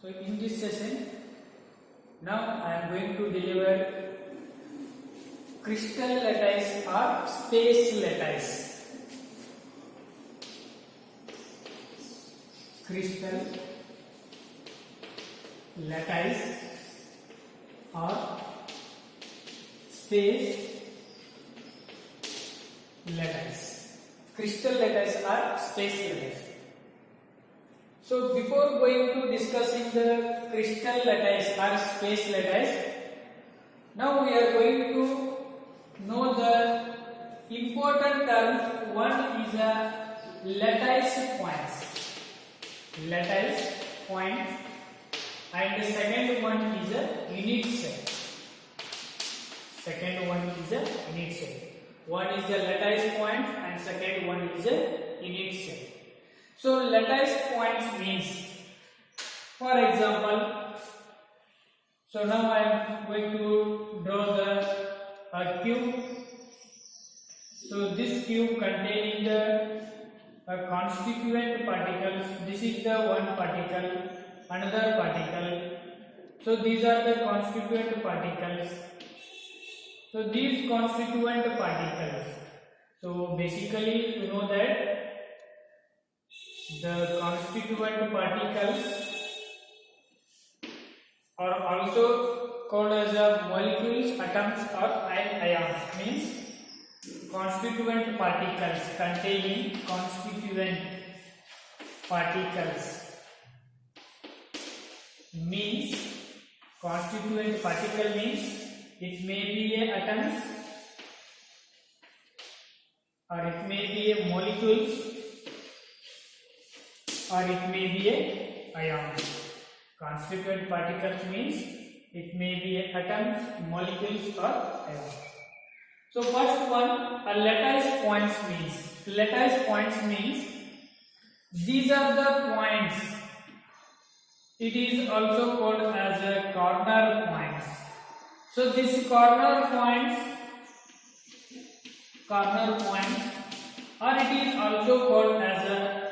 So in this session, now I am going to deliver crystal lattice or space lattice. Crystal lattice or space lattice. Crystal lattice or space lattice. So before going to discussing the crystal lattice or space lattice, now we are going to know the important terms. One is a lattice points, and the second one is a unit cell. One is the lattice points and second one is a unit cell. So lattice points means, for example, so now I am going to draw the cube. So this cube containing the constituent particles. This is the one particle, another particle. So these are the constituent particles. So these constituent particles. So basically you know that the constituent particles are also called as molecules, atoms or ions. Means constituent particles containing constituent particles means constituent particle means it may be a atoms or it may be a molecules or it may be a ions. Constituent particles means it may be a atoms, molecules or ions. So first one, a lattice points means these are the points. It is also called as a corner points. So this corner points or it is also called as a,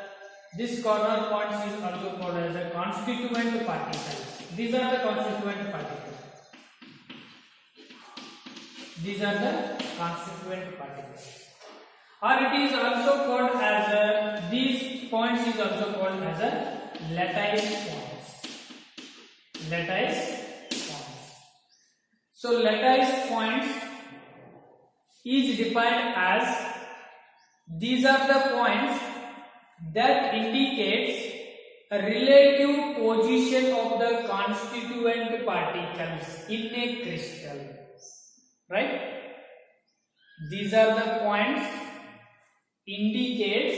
this corner points is also called as a constituent particles. These are the constituent particles. Or it is also called as a, these points is also called as a lattice points. So lattice points is defined as these are the points that indicates a relative position of the constituent particles in a crystal, right? These are the points indicates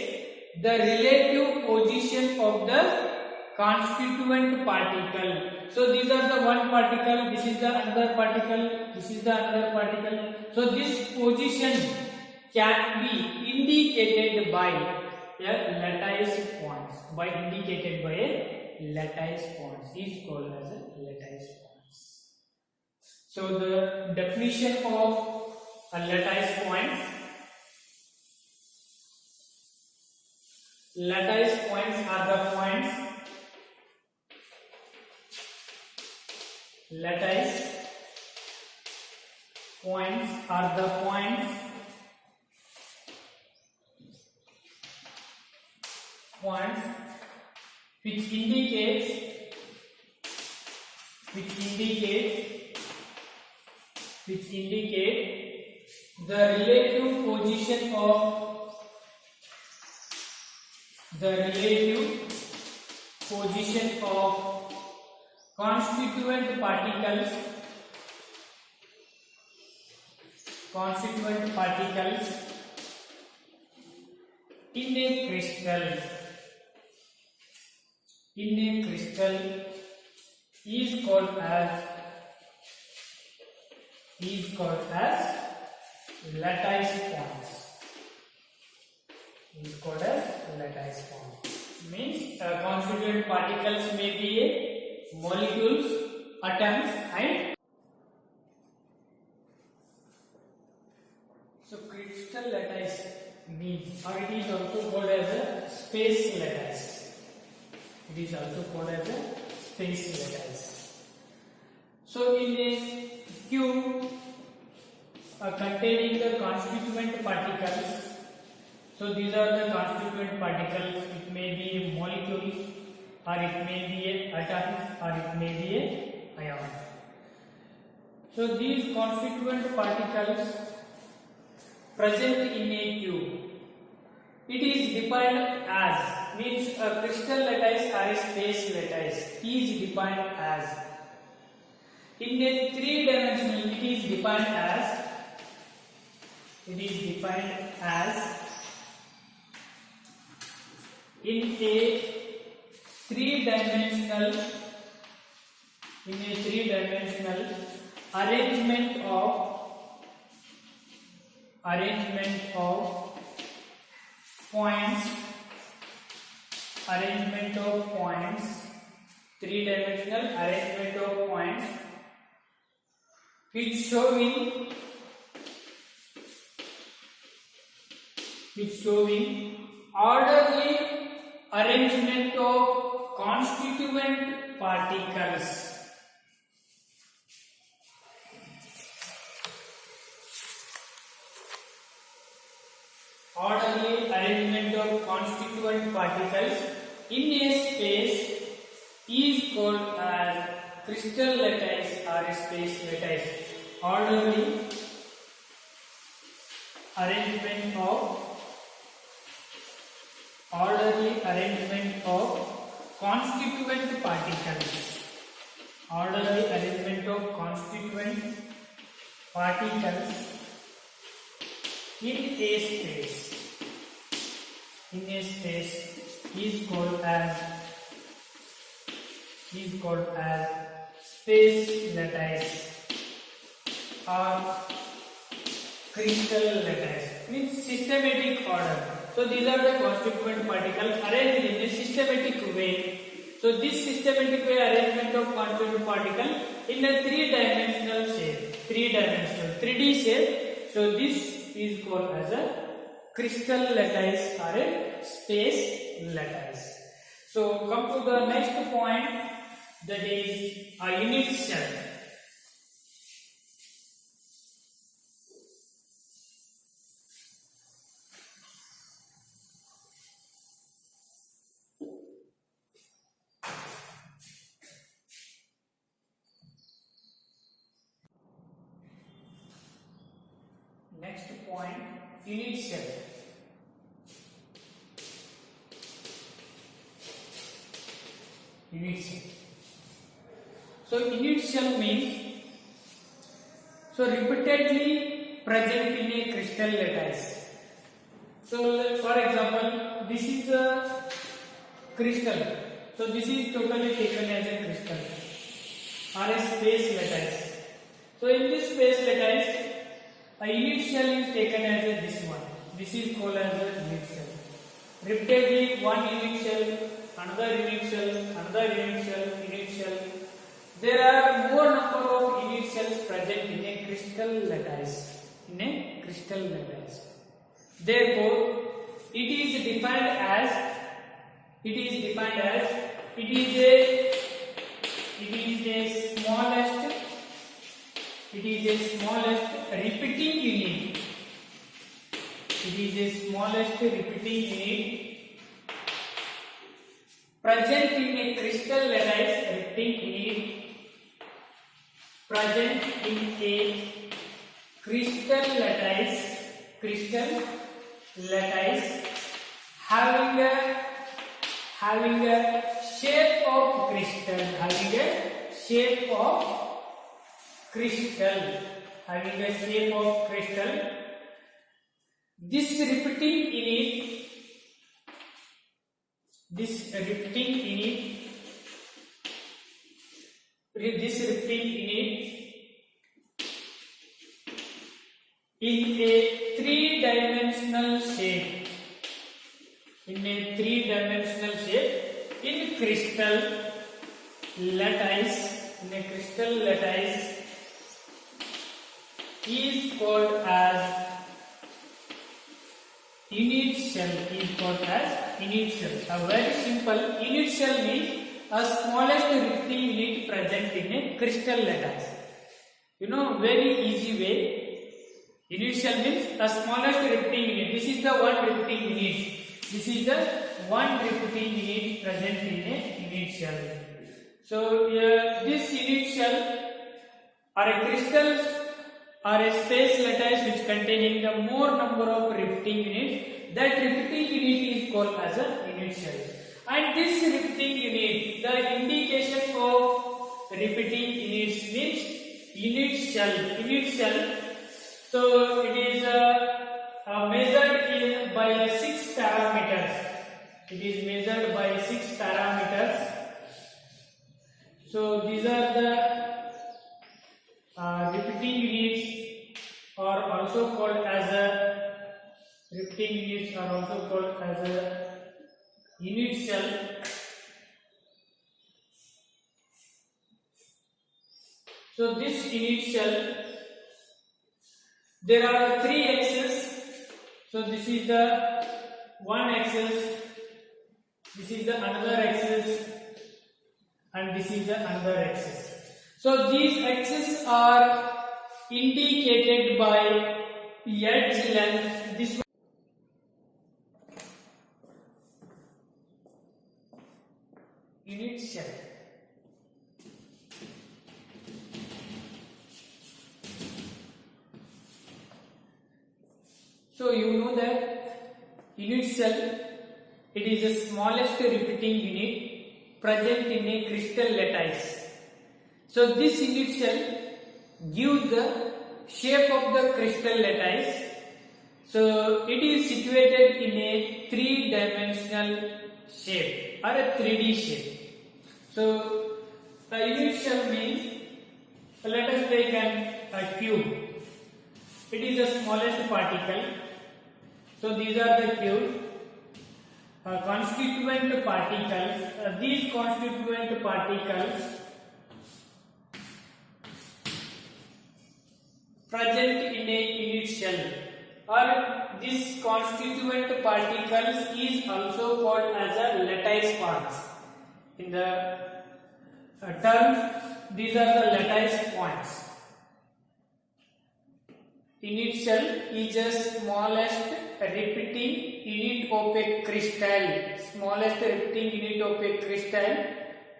the relative position of the constituent particle. So these are the one particle, this is the another particle, this is the another particle. So this position can be indicated by a lattice points. Indicated by a lattice points is called as a lattice points. So the definition of a lattice points. Lattice points are the points. Lattice points are the points which indicate the relative position of constituent particles in a crystal is called as lattice points. Means constituent particles may be a molecules, atoms and so crystal lattice means, or it is also called as a space lattice. It is also called as a space lattice. So in a cube containing the constituent particles, so these are the constituent particles. It may be molecules, or it may be atoms, or it may be ions. So these constituent particles present in a cube, it is defined as, means a crystal lattice or a space lattice is defined as, in a three-dimensional it is defined as, in a three-dimensional arrangement of points, three-dimensional arrangement of points, which showing orderly arrangement of constituent particles. Orderly arrangement of constituent particles in a space is called as crystal lattice or a space lattice. Orderly arrangement of constituent particles. Orderly arrangement of constituent particles in a space. Is called as space lattice or crystal lattice, means systematic order. So these are the constituent particles arranged in a systematic way. So this systematic way arrangement of constituent particle in a three-dimensional shape, 3D shape. So this is called as a crystal lattice or a space lattice. So come to the next point, that is a unit cell. Next point, unit cell. Unit cell. So unit cell means, so repeatedly present in a crystal lattice. So for example, this is a crystal. So this is totally taken as a crystal or a space lattice. So in this space lattice, a unit cell is taken as a this one. This is called as a unit cell. Repeatedly one unit cell, another unit cell, another unit cell, unit cell. There are more number of unit cells present in a crystal lattice. Therefore, it is defined as it is a smallest repeating unit. It is a smallest repeating unit present in a crystal lattice. Repeating unit present in a crystal lattice having a shape of crystal, This repeating unit in a three-dimensional shape, in crystal lattice is called as unit cell. A very simple unit cell means a smallest repeating unit present in a crystal lattice. You know, very easy way. Unit cell means a smallest repeating unit. This is the one repeating unit. This is the one repeating unit present in a unit cell. So this unit cell are a crystals or a space lattice which containing the more number of repeating units. That repeating unit is called as a unit cell. And this repeating unit, the indication of repeating units means unit cell. Unit cell. So it is measured by 6 parameters. It is measured by 6 parameters. So these are the repeating units are also called as a repeating units are also called as a unit cell. So this unit cell, there are 3 axes. So this is the one axis, this is the another axis, and this is the another axis. So these axes are indicated by edge length. This unit cell. So you know that unit cell, it is the smallest repeating unit present in a crystal lattice. So this unit cell gives the shape of the crystal lattice. So it is situated in a 3-dimensional shape or a 3D shape. So the unit cell means, let us take a cube. It is the smallest particle. So these are the cube. Constituent particles. These constituent particles present in a unit cell, or this constituent particles is also called as a lattice points. In the terms, these are the lattice points. Unit cell is the smallest repeating unit of a crystal. Smallest repeating unit of a crystal,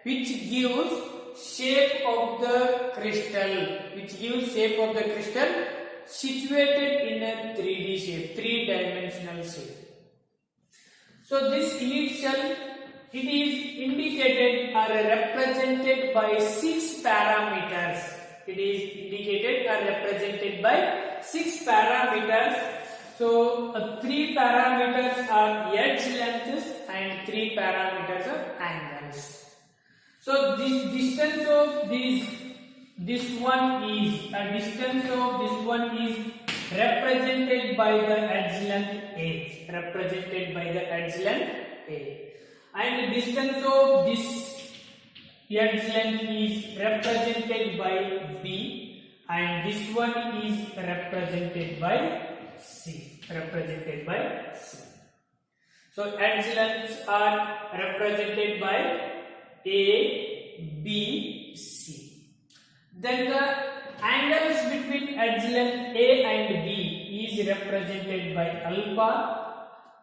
which gives shape of the crystal. Which gives shape of the crystal situated in a 3D shape, 3-dimensional shape. So this unit cell, it is indicated or represented by 6 parameters. It is indicated or represented by 6 parameters. So 3 parameters are edge lengths and 3 parameters are angles. So this distance of this one is represented by the edge length A. Represented by the edge length A. And the distance of this edge length is represented by B, and this one is represented by C. Represented by C. So edge lengths are represented by A, B, C. Then the angles between edge length A and B is represented by alpha.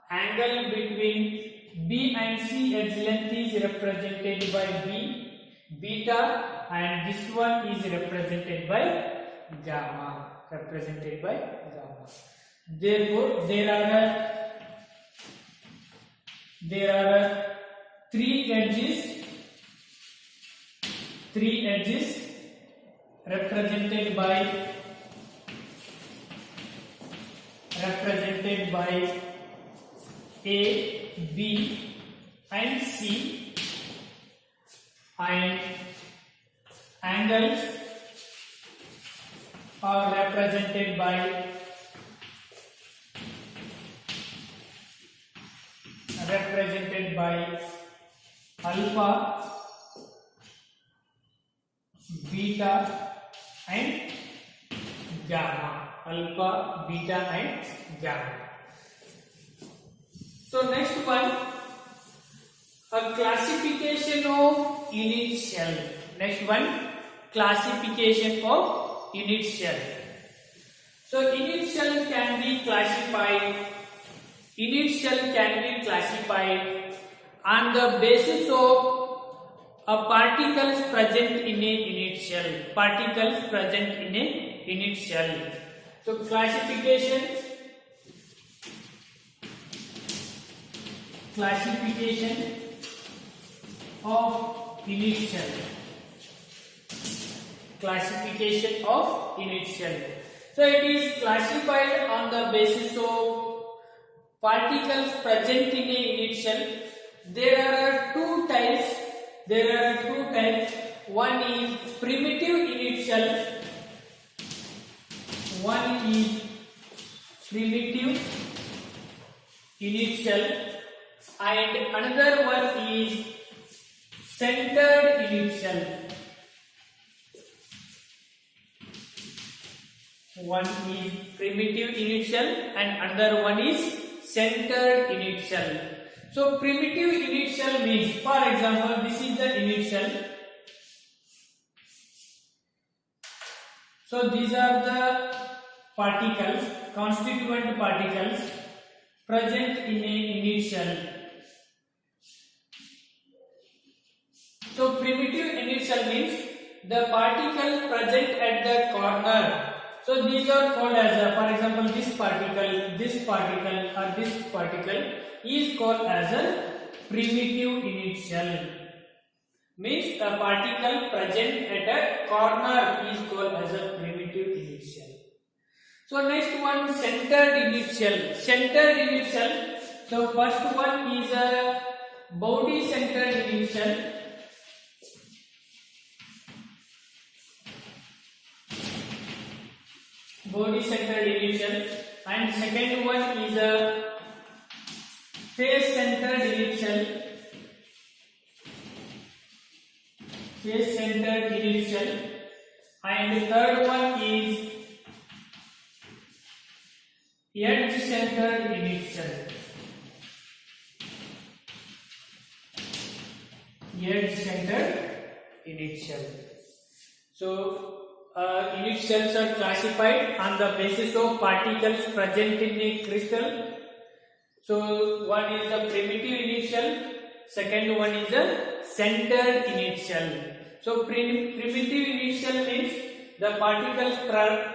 Angle between B and C edge length is represented by B, beta, and this one is represented by gamma. Represented by gamma. Therefore, there are 3 edges represented by A, B, and C, and angles are represented by alpha, beta, and gamma. Alpha, beta, and gamma. So next one, A classification of unit cell. Next one, classification of unit cell. So unit cell can be classified. Unit cell can be classified on the basis of particles present in a unit cell. Particles present in a unit cell. So classification of unit cell. Classification of unit cell. So it is classified on the basis of particles present in a unit cell. There are two types. One is primitive unit cell. One is primitive unit cell, and another one is centered unit cell. One is primitive unit cell and another one is centered unit cell. So primitive unit cell means, for example, this is the unit cell. So these are the particles, constituent particles present in a unit cell. So primitive unit cell means the particles present at the corner. So these are called as, for example, this particle, or this particle is called as a primitive unit cell. Means the particle present at a corner is called as a primitive unit cell. So next one, centered unit cell. Centered unit cell. So first one is a body centered unit cell. Body centered unit cell, and second one is a face centered unit cell. Face centered unit cell, and the third one is edge centered unit cell. Edge centered unit cell. So unit cells are classified on the basis of particles present in a crystal. So one is the primitive unit cell, second one is the centered unit cell. So primitive unit cell means the particles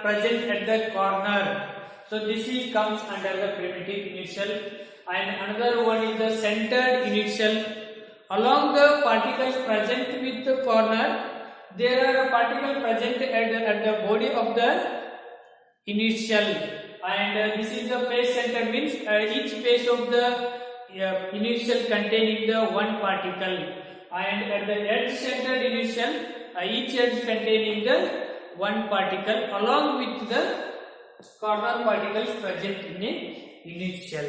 present at the corner. So this is comes under the primitive unit cell, and another one is the centered unit cell. Along the particles present with the corner, there are particles present at the body of the unit cell, and this is the face center, means each face of the unit cell containing the one particle, and at the edge centered unit cell, each edge containing the one particle along with the corner particles present in a unit cell.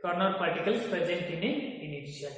Corner particles present in a unit cell.